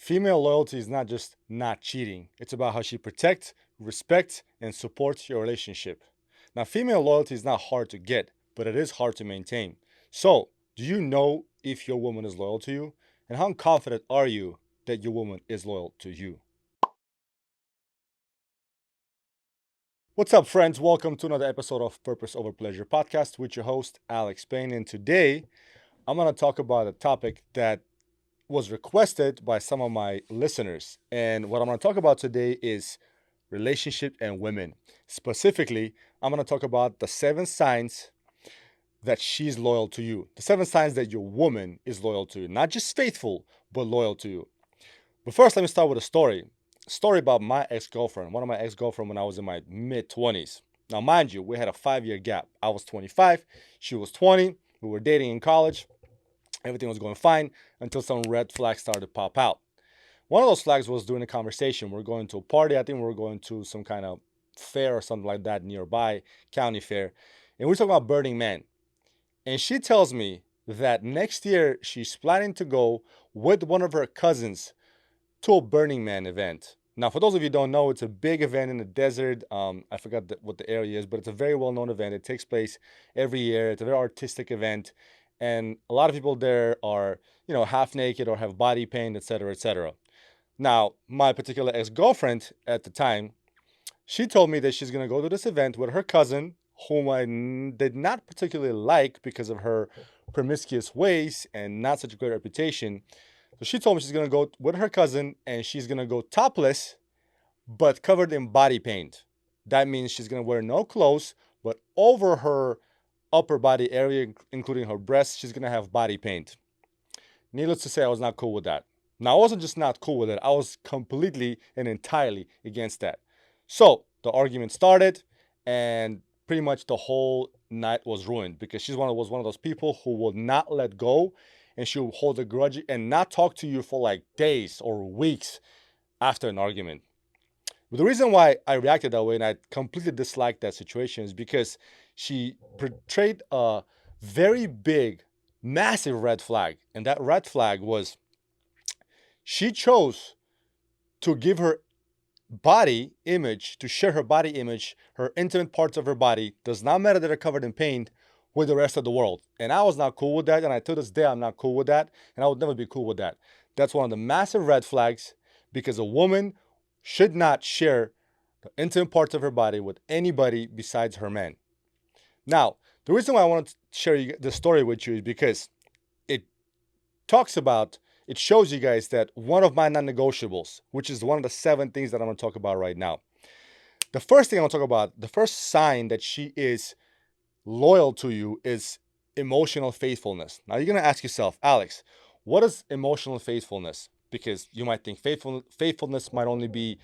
Female loyalty is not just not cheating. It's about how she protects, respects, and supports your relationship. Now, female loyalty is not hard to get, but it is hard to maintain. So, do you know if your woman is loyal to you? And how confident are you that your woman is loyal to you? What's up, friends? Welcome to another episode of Purpose Over Pleasure podcast with your host, Alex Payne. And today, I'm going to talk about a topic that was requested by some of my listeners. And what I'm going to talk about today is relationship and women. Specifically, I'm going to talk about the 7 signs that she's loyal to you. The 7 signs that your woman is loyal to you. Not just faithful, but loyal to you. But first, let me start with a story. A story about my ex-girlfriend. One of my ex-girlfriend when I was in my mid-20s. Now, mind you, we had a 5-year gap. I was 25. She was 20. We were dating in college. Everything was going fine until some red flags started to pop out. One of those flags was during a conversation. We were going to a party. I think we were going to some kind of fair or something like that nearby, county fair. And we were talking about Burning Man. And she tells me that next year she's planning to go with one of her cousins to a Burning Man event. Now, for those of you who don't know, it's a big event in the desert. I forgot what the area is, but it's a very well-known event. It takes place every year. It's a very artistic event. And a lot of people there are, half naked or have body paint, etc., etc. Now, my particular ex-girlfriend at the time, she told me that she's going to go to this event with her cousin, whom I did not particularly like because of her promiscuous ways and not such a great reputation. So she told me she's going to go with her cousin and she's going to go topless, but covered in body paint. That means she's going to wear no clothes, but over her upper body area, including her breasts, she's going to have body paint. Needless to say, I was not cool with that. Now, I wasn't just not cool with it. I was completely and entirely against that. So the argument started, and pretty much the whole night was ruined because she was one of those people who will not let go, and she'll hold a grudge and not talk to you for like days or weeks after an argument. But the reason why I reacted that way and I completely disliked that situation is because she portrayed a very big, massive red flag. And that red flag was she chose to give her body image, to share her body image, her intimate parts of her body, does not matter that they're covered in paint, with the rest of the world. And I was not cool with that. And to this day, I'm not cool with that. And I would never be cool with that. That's one of the massive red flags because a woman should not share the intimate parts of her body with anybody besides her man. Now, the reason why I wanted to share this story with you is because it it shows you guys that one of my non-negotiables, which is one of the 7 things that I'm going to talk about right now. The first thing I'm going to talk about, the first sign that she is loyal to you is emotional faithfulness. Now, you're going to ask yourself, Alex, what is emotional faithfulness? Because you might think faithfulness might only be,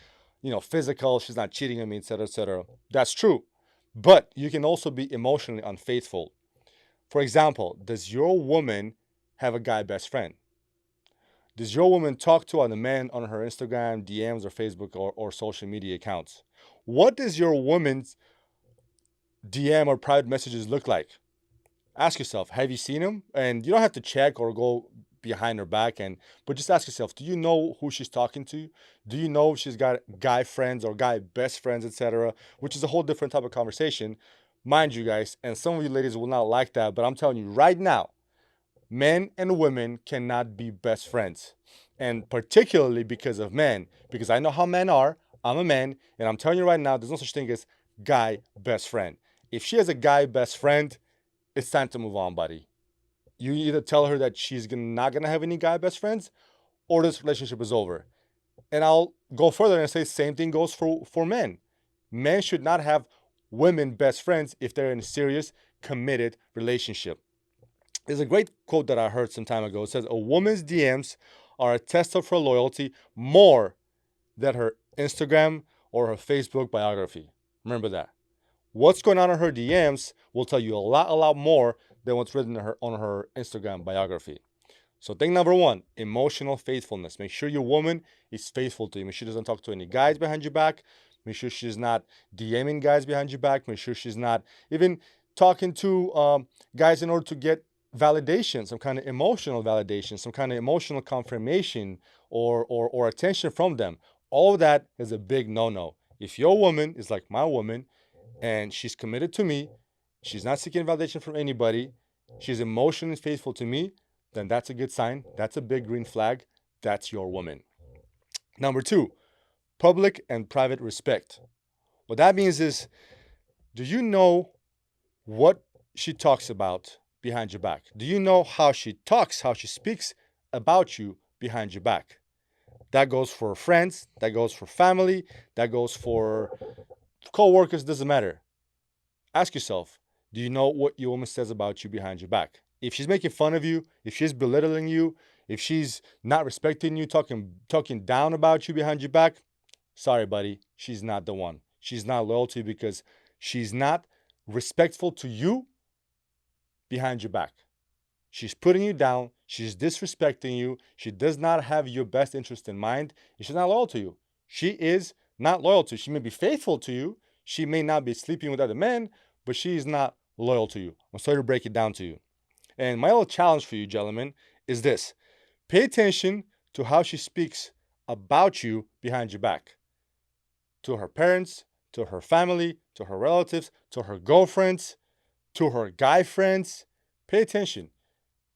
physical. She's not cheating on me, etc., etc. That's true. But you can also be emotionally unfaithful. For example, does your woman have a guy best friend? Does your woman talk to a man on her Instagram, DMs, or Facebook or social media accounts? What does your woman's DM or private messages look like? Ask yourself, have you seen him? And you don't have to check or go behind her back, but just ask yourself, do you know who she's talking to? Do you know if she's got guy friends or guy best friends, etc.? Which is a whole different type of conversation. Mind you guys, and some of you ladies will not like that, but I'm telling you right now, men and women cannot be best friends. And particularly because of men, because I know how men are. I'm a man, and I'm telling you right now, there's no such thing as guy best friend. If she has a guy best friend, it's time to move on, buddy. You either tell her that she's not going to have any guy best friends or this relationship is over. And I'll go further and say same thing goes for men. Men should not have women best friends if they're in a serious, committed relationship. There's a great quote that I heard some time ago. It says, a woman's DMs are a test of her loyalty more than her Instagram or her Facebook biography. Remember that. What's going on in her DMs will tell you a lot more than what's written on her Instagram biography. So thing number 1, emotional faithfulness. Make sure your woman is faithful to you. Make sure she doesn't talk to any guys behind your back. Make sure she's not DMing guys behind your back. Make sure she's not even talking to guys in order to get validation, some kind of emotional validation, some kind of emotional confirmation or attention from them. All of that is a big no-no. If your woman is like my woman and she's committed to me, she's not seeking validation from anybody, she's emotionally faithful to me, then that's a good sign. That's a big green flag. That's your woman. Number two, public and private respect. What that means is, do you know what she talks about behind your back? Do you know how she talks, how she speaks about you behind your back? That goes for friends, that goes for family, that goes for co-workers, doesn't matter. Ask yourself, do you know what your woman says about you behind your back? If she's making fun of you, if she's belittling you, if she's not respecting you, talking down about you behind your back, sorry, buddy, she's not the one. She's not loyal to you because she's not respectful to you behind your back. She's putting you down. She's disrespecting you. She does not have your best interest in mind. And she's not loyal to you. She is not loyal to you. She may be faithful to you. She may not be sleeping with other men, but she is not loyal to you. I'm sorry to break it down to you. And my little challenge for you, gentlemen, is this. Pay attention to how she speaks about you behind your back. To her parents, to her family, to her relatives, to her girlfriends, to her guy friends. Pay attention.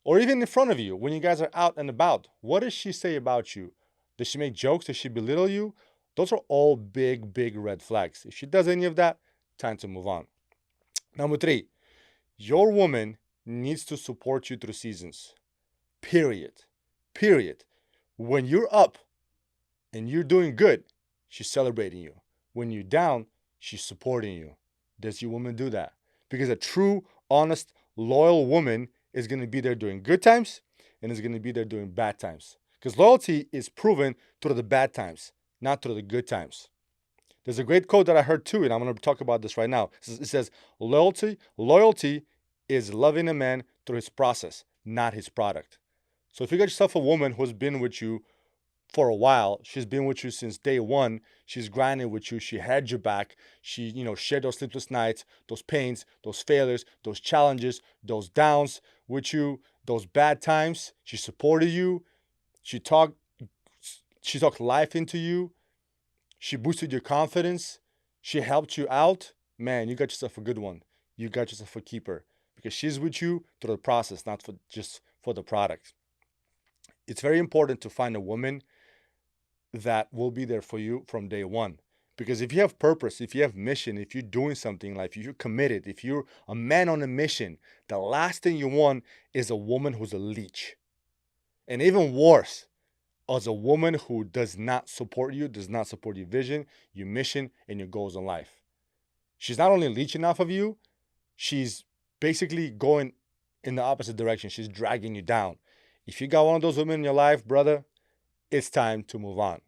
Or even in front of you, when you guys are out and about, what does she say about you? Does she make jokes? Does she belittle you? Those are all big, big red flags. If she does any of that, time to move on. Number three, your woman needs to support you through seasons. Period. Period. When you're up and you're doing good, she's celebrating you. When you're down, she's supporting you. Does your woman do that? Because a true, honest, loyal woman is going to be there during good times and is going to be there during bad times. Because loyalty is proven through the bad times, not through the good times. There's a great quote that I heard too, and I'm going to talk about this right now. It says, loyalty is loving a man through his process, not his product. So if you got yourself a woman who's been with you for a while, she's been with you since day one, she's grinding with you, she had your back, she, shared those sleepless nights, those pains, those failures, those challenges, those downs with you, those bad times, she supported you, she talked life into you, she boosted your confidence, she helped you out, man, you got yourself a good one. You got yourself a keeper because she's with you through the process, not for just for the product. It's very important to find a woman that will be there for you from day one. Because if you have purpose, if you have mission, if you're doing something in life, if you're committed, if you're a man on a mission, the last thing you want is a woman who's a leech. And even worse, as a woman who does not support you, does not support your vision, your mission, and your goals in life. She's not only leeching off of you, she's basically going in the opposite direction. She's dragging you down. If you got one of those women in your life, brother, it's time to move on.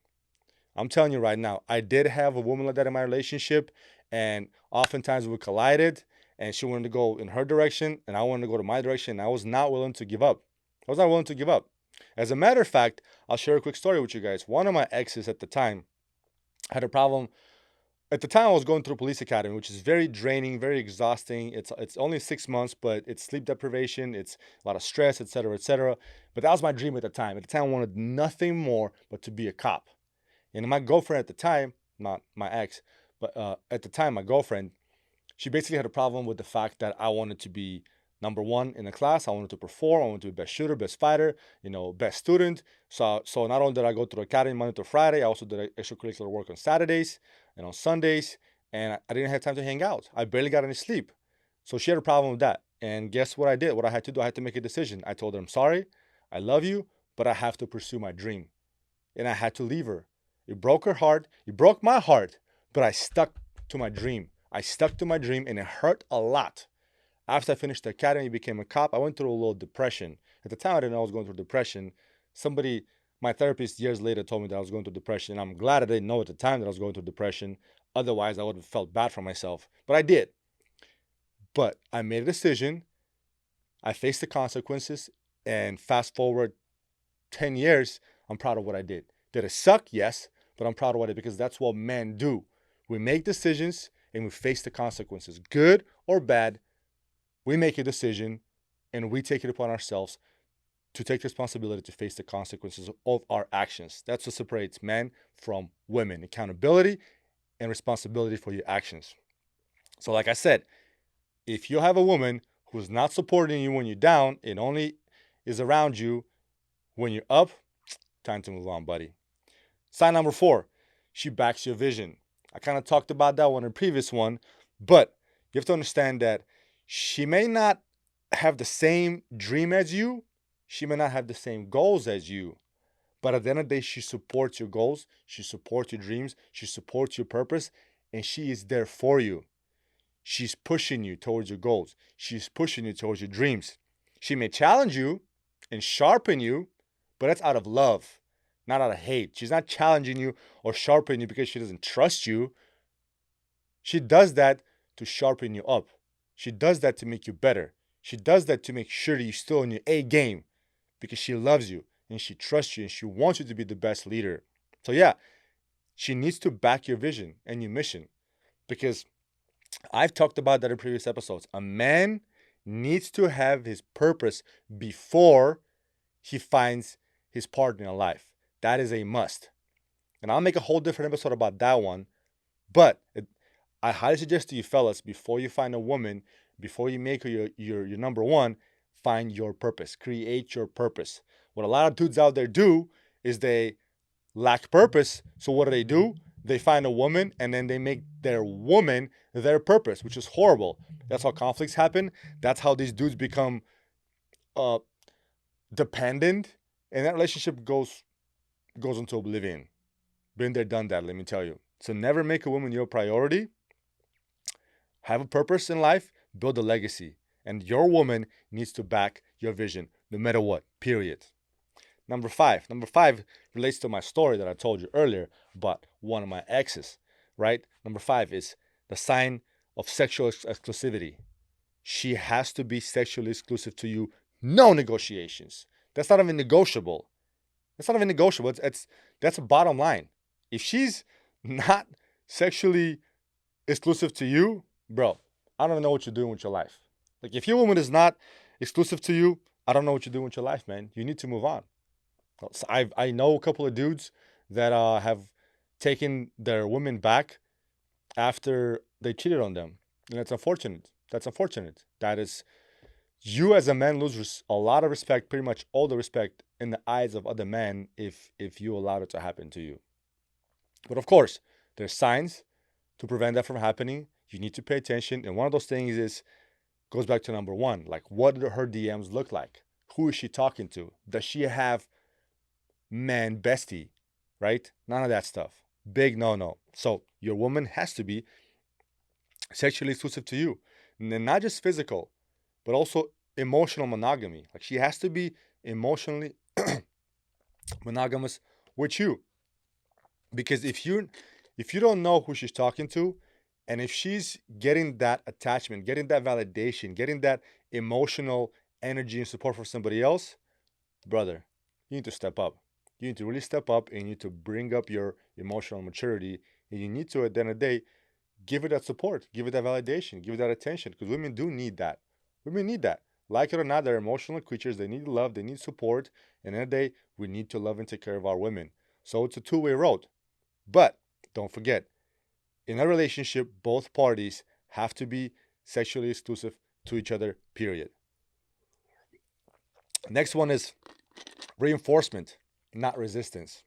I'm telling you right now, I did have a woman like that in my relationship, and oftentimes we collided, and she wanted to go in her direction, and I wanted to go to my direction, and I was not willing to give up. I was not willing to give up. As a matter of fact, I'll share a quick story with you guys. One of my exes at the time had a problem. At the time, I was going through police academy, which is very draining, very exhausting. It's only 6 months, but it's sleep deprivation, it's a lot of stress, etc., etc. But that was my dream at the time. At the time, I wanted nothing more but to be a cop. And my girlfriend at the time, not my ex, but at the time, my girlfriend, she basically had a problem with the fact that I wanted to be number one in the class. I wanted to perform. I wanted to be best shooter, best fighter, best student. So not only did I go to the academy Monday to Friday, I also did extracurricular work on Saturdays and on Sundays. And I didn't have time to hang out. I barely got any sleep. So she had a problem with that. And guess what I did? What I had to do, I had to make a decision. I told her, I'm sorry, I love you, but I have to pursue my dream. And I had to leave her. It broke her heart. It broke my heart, but I stuck to my dream. I stuck to my dream, and it hurt a lot. After I finished the academy, became a cop, I went through a little depression. At the time, I didn't know I was going through depression. My therapist years later told me that I was going through depression. And I'm glad I didn't know at the time that I was going through depression. Otherwise, I would have felt bad for myself. But I did. But I made a decision. I faced the consequences. And fast forward 10 years, I'm proud of what I did. Did it suck? Yes. But I'm proud of what I did because that's what men do. We make decisions and we face the consequences. Good or bad, we make a decision and we take it upon ourselves to take responsibility to face the consequences of our actions. That's what separates men from women: accountability and responsibility for your actions. So, like I said, if you have a woman who's not supporting you when you're down and only is around you when you're up, time to move on, buddy. Sign number 4, she backs your vision. I kind of talked about that one in the previous one, but you have to understand that she may not have the same dream as you, she may not have the same goals as you, but at the end of the day, she supports your goals, she supports your dreams, she supports your purpose, and she is there for you. She's pushing you towards your goals. She's pushing you towards your dreams. She may challenge you and sharpen you, but that's out of love, not out of hate. She's not challenging you or sharpening you because she doesn't trust you. She does that to sharpen you up. She does that to make you better. She does that to make sure that you're still in your A game because she loves you and she trusts you and she wants you to be the best leader. So, yeah, she needs to back your vision and your mission because I've talked about that in previous episodes. A man needs to have his purpose before he finds his partner in life. That is a must. And I'll make a whole different episode about that one. But I highly suggest to you fellas, before you find a woman, before you make her your number one, find your purpose. Create your purpose. What a lot of dudes out there do is they lack purpose. So what do? They find a woman and then they make their woman their purpose, which is horrible. That's how conflicts happen. That's how these dudes become dependent, and that relationship goes into oblivion. Been there, done that, let me tell you. So never make a woman your priority. Have a purpose in life, build a legacy, and your woman needs to back your vision no matter what, period. Number 5 relates to my story that I told you earlier about one of my exes, right? Number 5 is the sign of sexual exclusivity. She has to be sexually exclusive to you. No negotiations. That's not even negotiable. That's a bottom line. If she's not sexually exclusive to you, bro, I don't know what you're doing with your life. Like, if your woman is not exclusive to you, I don't know what you're doing with your life, man. You need to move on. So I know a couple of dudes that have taken their women back after they cheated on them, and that's unfortunate. That is, you as a man lose a lot of respect, pretty much all the respect in the eyes of other men if you allowed it to happen to you. But of course, there's signs to prevent that from happening. You need to pay attention, and one of those things goes back to number 1. Like, what do her DMs look like? Who is she talking to? Does she have man bestie, right? None of that stuff. Big no. So your woman has to be sexually exclusive to you, and then not just physical, but also emotional monogamy. Like, she has to be emotionally monogamous with you, because if you don't know who she's talking to, and if she's getting that attachment, getting that validation, getting that emotional energy and support for somebody else, brother, you need to step up. You need to really step up, and you need to bring up your emotional maturity, and you need to, at the end of the day, give it that support, give it that validation, give it that attention, because women do need that. Women need that. Like it or not, they're emotional creatures. They need love, they need support, and at the end of the day, we need to love and take care of our women. So it's a two-way road. But don't forget, in a relationship, both parties have to be sexually exclusive to each other, period. Next one is reinforcement, not resistance.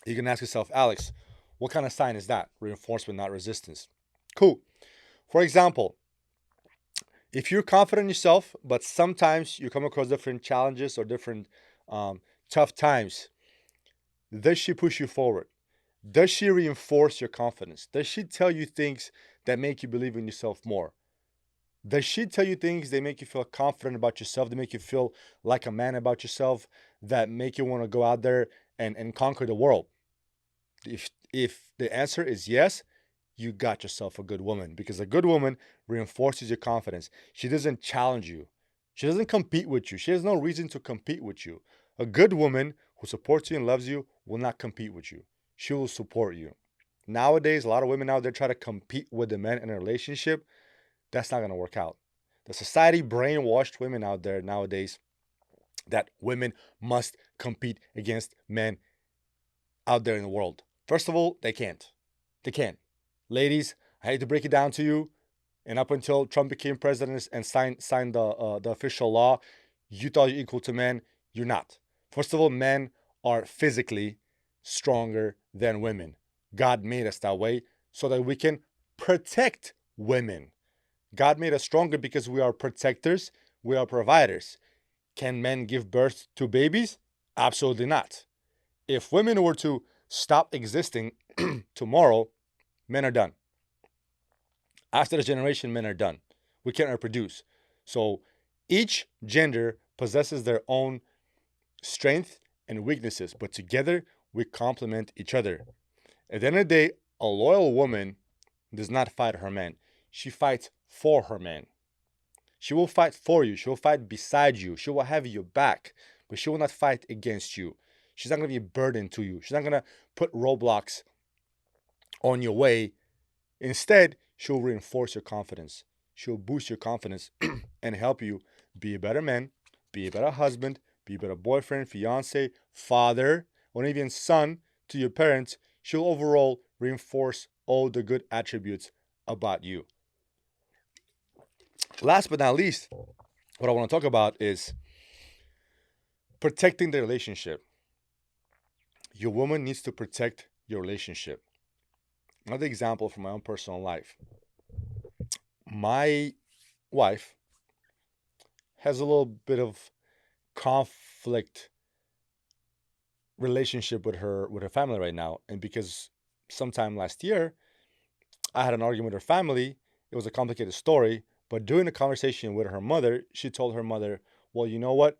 You can ask yourself, Alex, what kind of sign is that? Reinforcement, not resistance. Cool. For example, if you're confident in yourself, but sometimes you come across different challenges or different tough times, does she push you forward? Does she reinforce your confidence? Does she tell you things that make you believe in yourself more? Does she tell you things that make you feel confident about yourself, that make you feel like a man about yourself, that make you want to go out there and conquer the world? If the answer is yes, you got yourself a good woman, because a good woman reinforces your confidence. She doesn't challenge you. She doesn't compete with you. She has no reason to compete with you. A good woman who supports you and loves you will not compete with you. She will support you. Nowadays, a lot of women out there try to compete with the men in a relationship. That's not going to work out. The society brainwashed women out there nowadays that women must compete against men out there in the world. First of all, they can't. They can't. Ladies, I hate to break it down to you, and up until Trump became president and signed the official law, you thought you're equal to men. You're not. First of all, men are physically stronger than women. God made us that way so that we can protect women. God made us stronger because we are protectors, we are providers. Can men give birth to babies? Absolutely not. If women were to stop existing tomorrow, men are done. After the generation, men are done. We can't reproduce. So each gender possesses their own strength and weaknesses, but together we complement each other. At the end of the day, a loyal woman does not fight her man. She fights for her man. She will fight for you. She will fight beside you. She will have your back, but she will not fight against you. She's not going to be a burden to you. She's not going to put roadblocks on your way. Instead, she'll reinforce your confidence. She'll boost your confidence and help you be a better man, be a better husband, be a better boyfriend, fiance, father, or even son to your parents. She'll overall reinforce all the good attributes about you. Last but not least, what I want to talk about is protecting the relationship. Your woman needs to protect your relationship. Another example from my own personal life. My wife has a little bit of conflict relationship with her family right now, and because sometime last year I had an argument with her family, it was a complicated story. But during the conversation with her mother, she told her mother, well, you know what?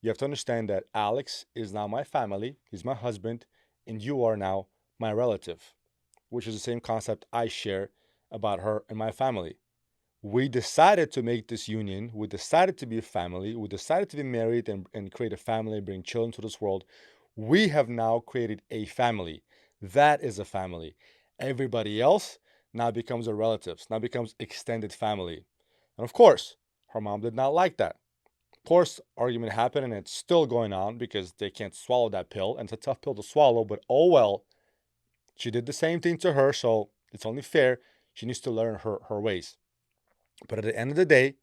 You have to understand that Alex is now my family, he's my husband, and you are now my relative, which is the same concept I share about her and my family. We decided to make this union. We decided to be a family. We decided to be married and create a family, bring children to this world. We have now created a family. That is a family. Everybody else now becomes a relatives, now becomes extended family. And of course, her mom did not like that. Of course, argument happened and it's still going on because they can't swallow that pill. And it's a tough pill to swallow, but oh well. She did the same thing to her, so it's only fair. She needs to learn her ways. But at the end of the day,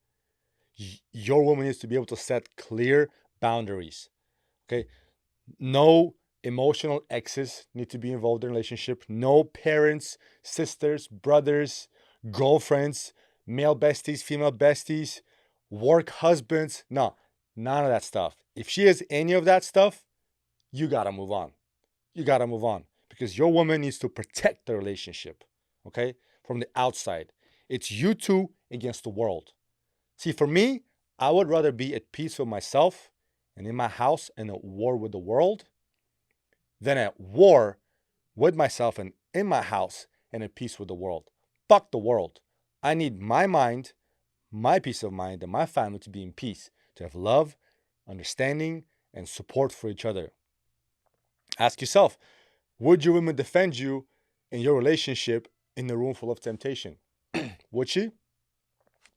your woman needs to be able to set clear boundaries. Okay? No emotional exes need to be involved in a relationship. No parents, sisters, brothers, girlfriends, male besties, female besties, work husbands. No, none of that stuff. If she has any of that stuff, you got to move on. You got to move on because your woman needs to protect the relationship, okay, from the outside. It's you two against the world. See, for me, I would rather be at peace with myself and in my house and at war with the world than at war with myself and in my house and at peace with the world. Fuck the world. I need my mind, my peace of mind, and my family to be in peace, to have love, understanding, and support for each other. Ask yourself, would your woman defend you in your relationship in a room full of temptation? Would she?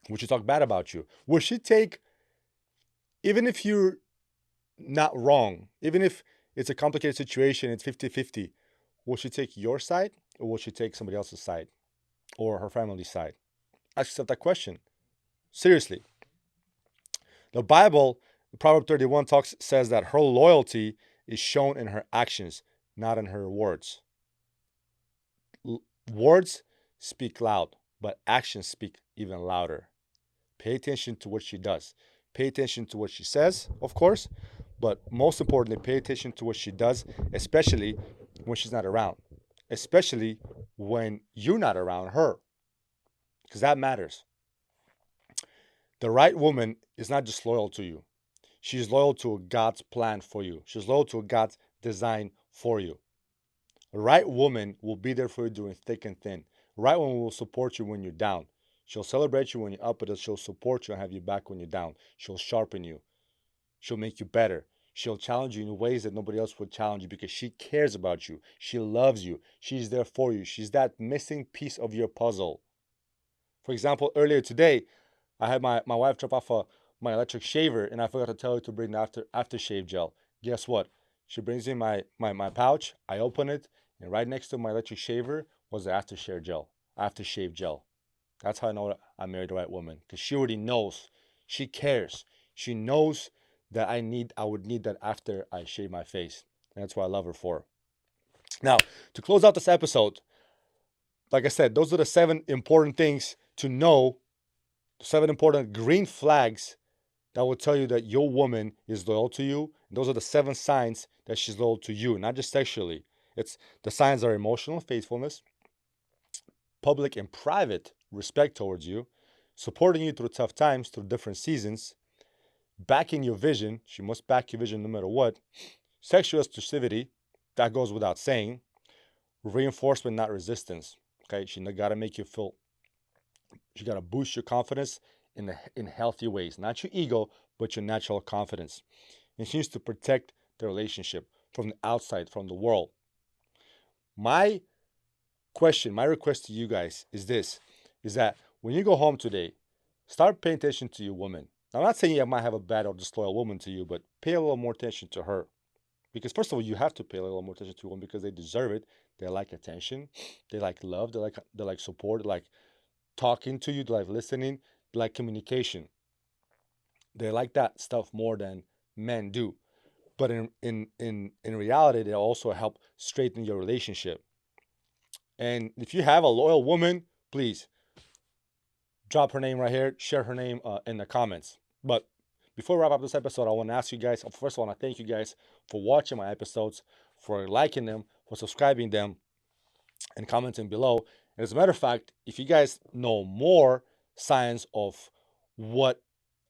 Would she talk bad about you? Would she take, even if you're not wrong, even if it's a complicated situation, it's 50-50, will she take your side or will she take somebody else's side or her family's side? Ask yourself that question. Seriously. The Bible, Proverb 31 says that her loyalty is shown in her actions, not in her words. Words speak loud, but actions speak even louder. Pay attention to what she does. Pay attention to what she says, of course, but most importantly, pay attention to what she does, especially when she's not around, especially when you're not around her, because that matters. The right woman is not just loyal to you. She's loyal to God's plan for you. She's loyal to God's design for you. The right woman will be there for you during thick and thin. The right woman will support you when you're down. She'll celebrate you when you're up, but she'll support you and have you back when you're down. She'll sharpen you. She'll make you better. She'll challenge you in ways that nobody else would challenge you because she cares about you. She loves you. She's there for you. She's that missing piece of your puzzle. For example, earlier today, I had my wife drop off my electric shaver, and I forgot to tell her to bring the aftershave gel. Guess what? She brings in my pouch. I open it, and right next to my electric shaver was the aftershave gel. Aftershave gel. That's how I know I married the right woman, because she already knows. She cares. She knows that I would need that after I shave my face. And that's what I love her for. Now, to close out this episode, like I said, those are the 7 important things to know, 7 important green flags that will tell you that your woman is loyal to you. And those are the 7 signs that she's loyal to you, not just sexually. It's the signs are emotional faithfulness, public and private respect towards you, supporting you through tough times, through different seasons, backing your vision. She must back your vision no matter what. Sexual exclusivity, that goes without saying. Reinforcement, not resistance. Okay, she got to make you feel. She got to boost your confidence in healthy ways, not your ego, but your natural confidence. And she needs to protect the relationship from the outside, from the world. My request to you guys is this: is that when you go home today, start paying attention to your woman. Now, I'm not saying you might have a bad or disloyal woman to you, but pay a little more attention to her. Because first of all, you have to pay a little more attention to them because they deserve it. They like attention, they like love, they like support, they like talking to you, they like listening, they like communication. They like that stuff more than men do. But in reality, they also help straighten your relationship. And if you have a loyal woman, please drop her name right here, share her name in the comments. But before we wrap up this episode, I want to ask you guys, first of all, I want to thank you guys for watching my episodes, for liking them, for subscribing them, and commenting below. And as a matter of fact, if you guys know more signs of what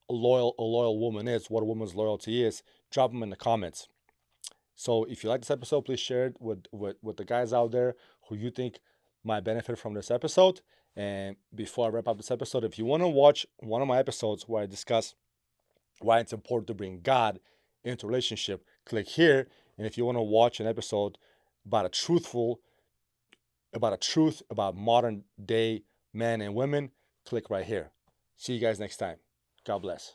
a loyal woman is, what a woman's loyalty is, drop them in the comments. So if you like this episode, please share it with the guys out there who you think might benefit from this episode. And before I wrap up this episode, if you want to watch one of my episodes where I discuss why it's important to bring God into a relationship, click here. And if you want to watch an episode about a truth about modern day men and women, click right here. See you guys next time. God bless.